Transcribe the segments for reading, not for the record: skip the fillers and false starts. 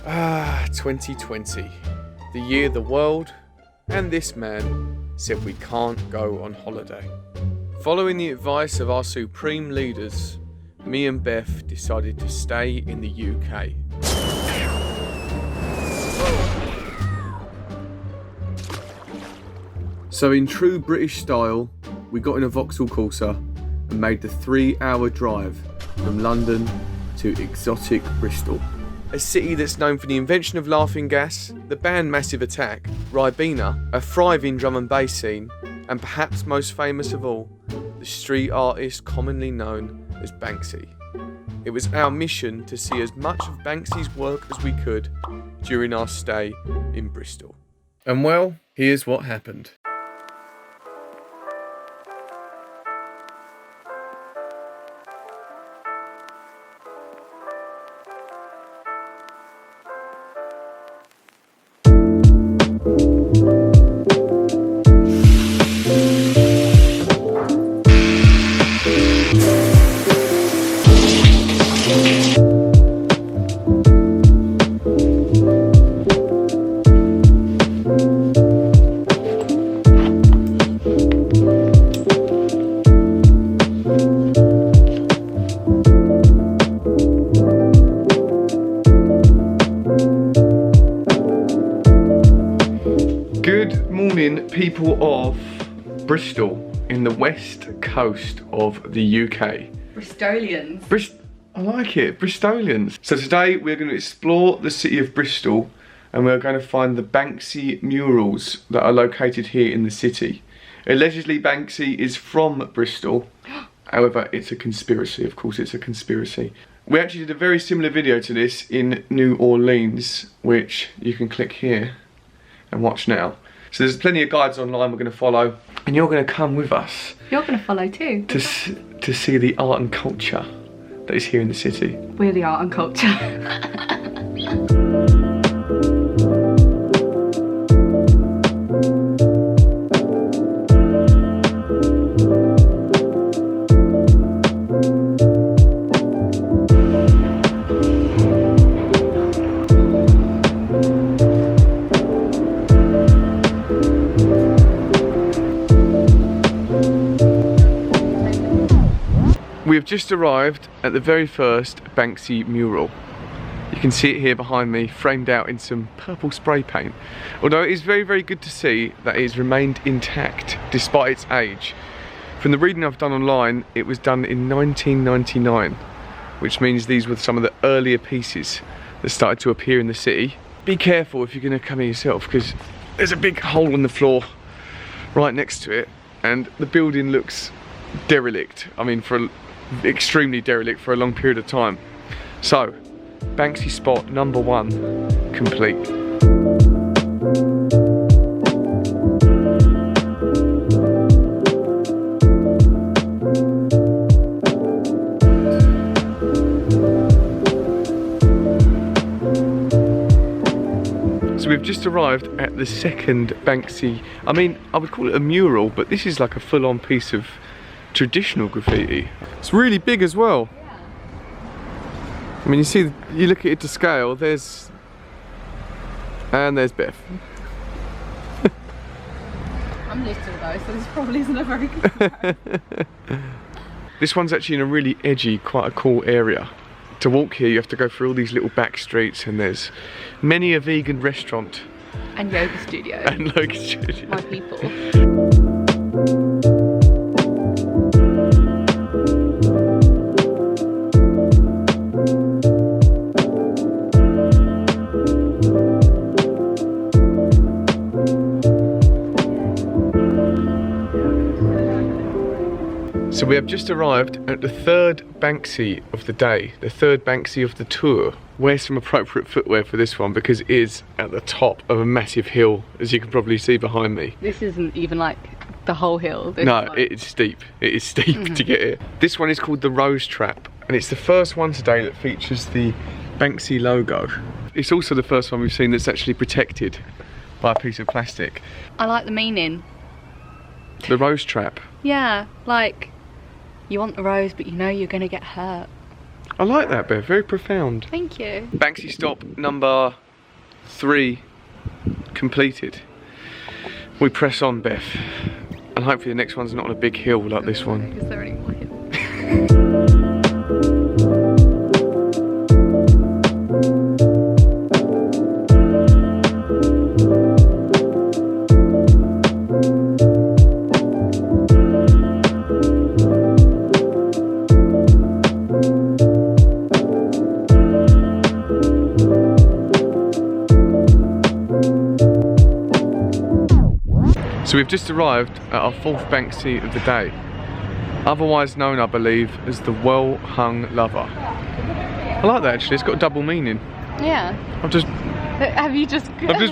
2020. The year the world and this man said we can't go on holiday. Following the advice of our supreme leaders, me and Beth decided to stay in the UK. So in true British style, we got in a Vauxhall Corsa and made the 3-hour drive from London to exotic Bristol. A city that's known for the invention of laughing gas, the band Massive Attack, Ribena, a thriving drum and bass scene, and perhaps most famous of all, the street artist commonly known as Banksy. It was our mission to see as much of Banksy's work as we could during our stay in Bristol. And well, here's what happened. People of Bristol in the west coast of the UK. Bristolians. I like it, Bristolians. So today we're going to explore the city of Bristol and we're going to find the Banksy murals that are located here in the city. Allegedly Banksy is from Bristol, however it's a conspiracy, of course it's a conspiracy. We actually did a very similar video to this in New Orleans, which you can click here and watch now. So there's plenty of guides online we're going to follow, and you're going to come with us. You're going to follow too. To see the art and culture that is here in the city. We're the art and culture. We have just arrived at the very first Banksy mural. You can see it here behind me, framed out in some purple spray paint. Although it is very, very good to see that it has remained intact despite its age. From the reading I've done online, it was done in 1999, which means these were some of the earlier pieces that started to appear in the city. Be careful if you're going to come here yourself, because there's a big hole in the floor right next to it, and the building looks derelict. I mean, extremely derelict for a long period of time. So, Banksy spot number 1 complete. So we've just arrived at the second Banksy. I mean, I would call it a mural, but this is like a full-on piece of traditional graffiti. It's really big as well. Yeah. I mean, you look at it to scale, there's Beth. I'm little though, so this probably isn't a very good comparison. This one's actually in a really edgy, quite a cool area. To walk here you have to go through all these little back streets, and there's many a vegan restaurant. And yoga studio. And yoga studio. My people. So we have just arrived at the third Banksy of the day, the third Banksy of the tour. Wear some appropriate footwear for this one because it is at the top of a massive hill, as you can probably see behind me. This isn't even like the whole hill. No, it's steep. It is steep to get here. This one is called the Rose Trap, and it's the first one today that features the Banksy logo. It's also the first one we've seen that's actually protected by a piece of plastic. I like the meaning. The Rose Trap. Yeah, like you want the rose but you know you're gonna get hurt. I like that, Bev. Very profound. Thank you. Banksy stop number 3 completed. We press on, Bev. And hopefully the next one's not on a big hill like this one. Is there any more hills? So we've just arrived at our 4th Banksy of the day, otherwise known, I believe, as the well-hung lover. I like that actually, it's got a double meaning. Yeah. I've just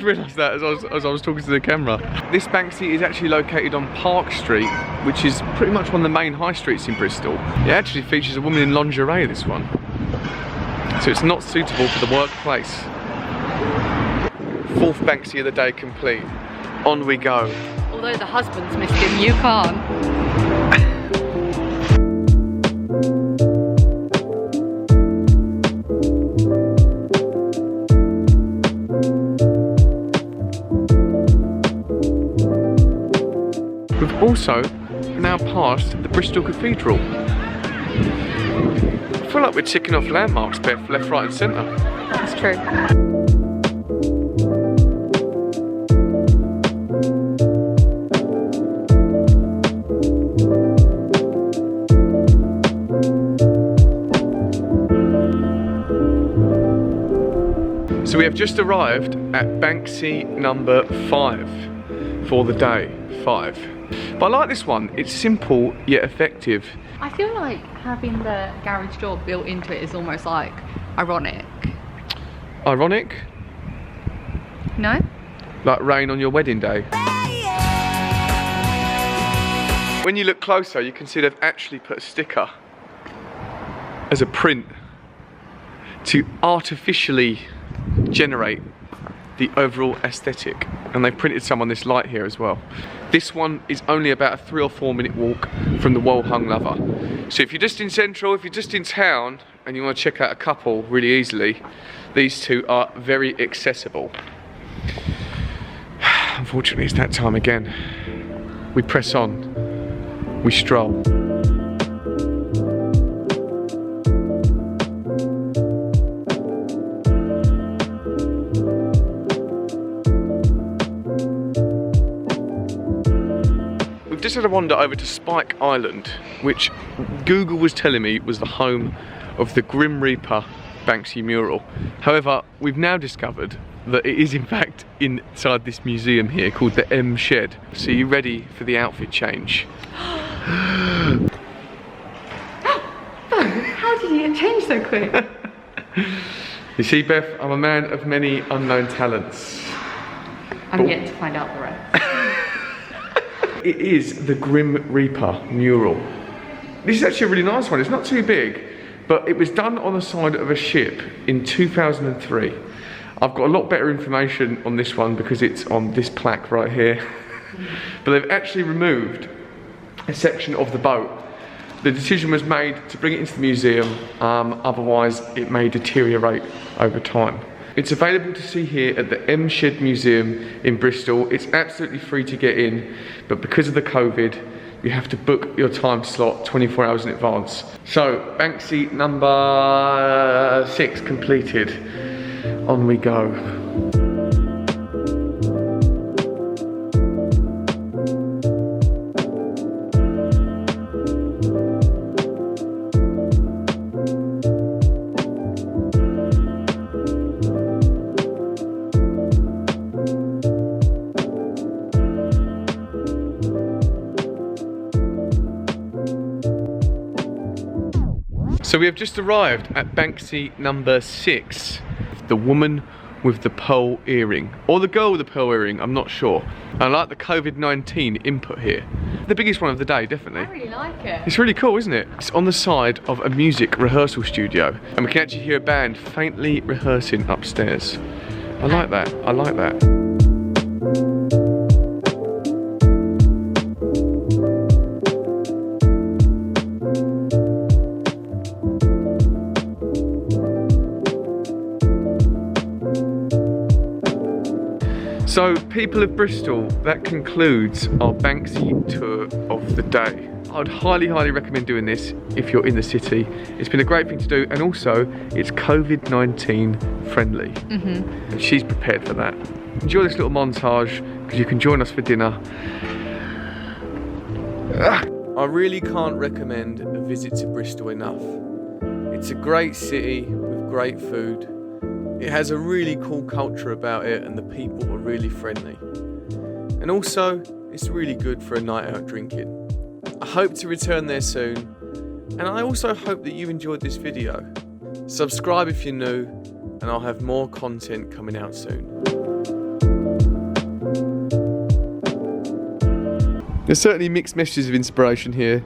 realised that as I was talking to the camera. This Banksy is actually located on Park Street, which is pretty much one of the main high streets in Bristol. It actually features a woman in lingerie, this one. So it's not suitable for the workplace. 4th Banksy of the day complete. On we go. Although the husband's missed him, you can't. We've also now passed the Bristol Cathedral. I feel like we're ticking off landmarks, Beth, left, right and centre. That's true. So we have just arrived at Banksy number 5 for the day, 5. But I like this one, it's simple yet effective. I feel like having the garage door built into it is almost like ironic. Ironic? No? Like rain on your wedding day. When you look closer, you can see they've actually put a sticker as a print to artificially generate the overall aesthetic, and they printed some on this light here as well. This one is only about a 3 or 4 minute walk from the well-hung lover. So if you're just in Central, if you're just in town and you want to check out a couple really easily, these two are very accessible. Unfortunately, it's that time again. We press on, we stroll. Just had a wander over to Spike Island, which Google was telling me was the home of the Grim Reaper Banksy mural. However, we've now discovered that it is in fact inside this museum here called the M Shed. So you ready for the outfit change? How did you get changed so quick? You see, Beth, I'm a man of many unknown talents. I'm yet to find out the rest. It is the Grim Reaper mural. This is actually a really nice one. It's not too big, but it was done on the side of a ship in 2003. I've got a lot better information on this one because it's on this plaque right here. But they've actually removed a section of the boat. The decision was made to bring it into the museum, otherwise it may deteriorate over time. It's available to see here at the M Shed Museum in Bristol. It's absolutely free to get in, but because of the COVID, you have to book your time slot 24 hours in advance. So, Banksy number 6 completed. On we go. So we have just arrived at Banksy number 6, the woman with the pearl earring, or the girl with the pearl earring, I'm not sure. I like the COVID-19 input here. The biggest one of the day, definitely. I really like it. It's really cool, isn't it? It's on the side of a music rehearsal studio, and we can actually hear a band faintly rehearsing upstairs. I like that, I like that. So, people of Bristol, that concludes our Banksy tour of the day. I'd highly recommend doing this if you're in the city. It's been a great thing to do, and also it's COVID-19 friendly. And she's prepared for that. Enjoy this little montage because you can join us for dinner. I really can't recommend a visit to Bristol enough. It's a great city with great food. It has a really cool culture about it, and the people are really friendly. And also, it's really good for a night out drinking. I hope to return there soon, and I also hope that you enjoyed this video. Subscribe if you're new, and I'll have more content coming out soon. There's certainly mixed messages of inspiration here.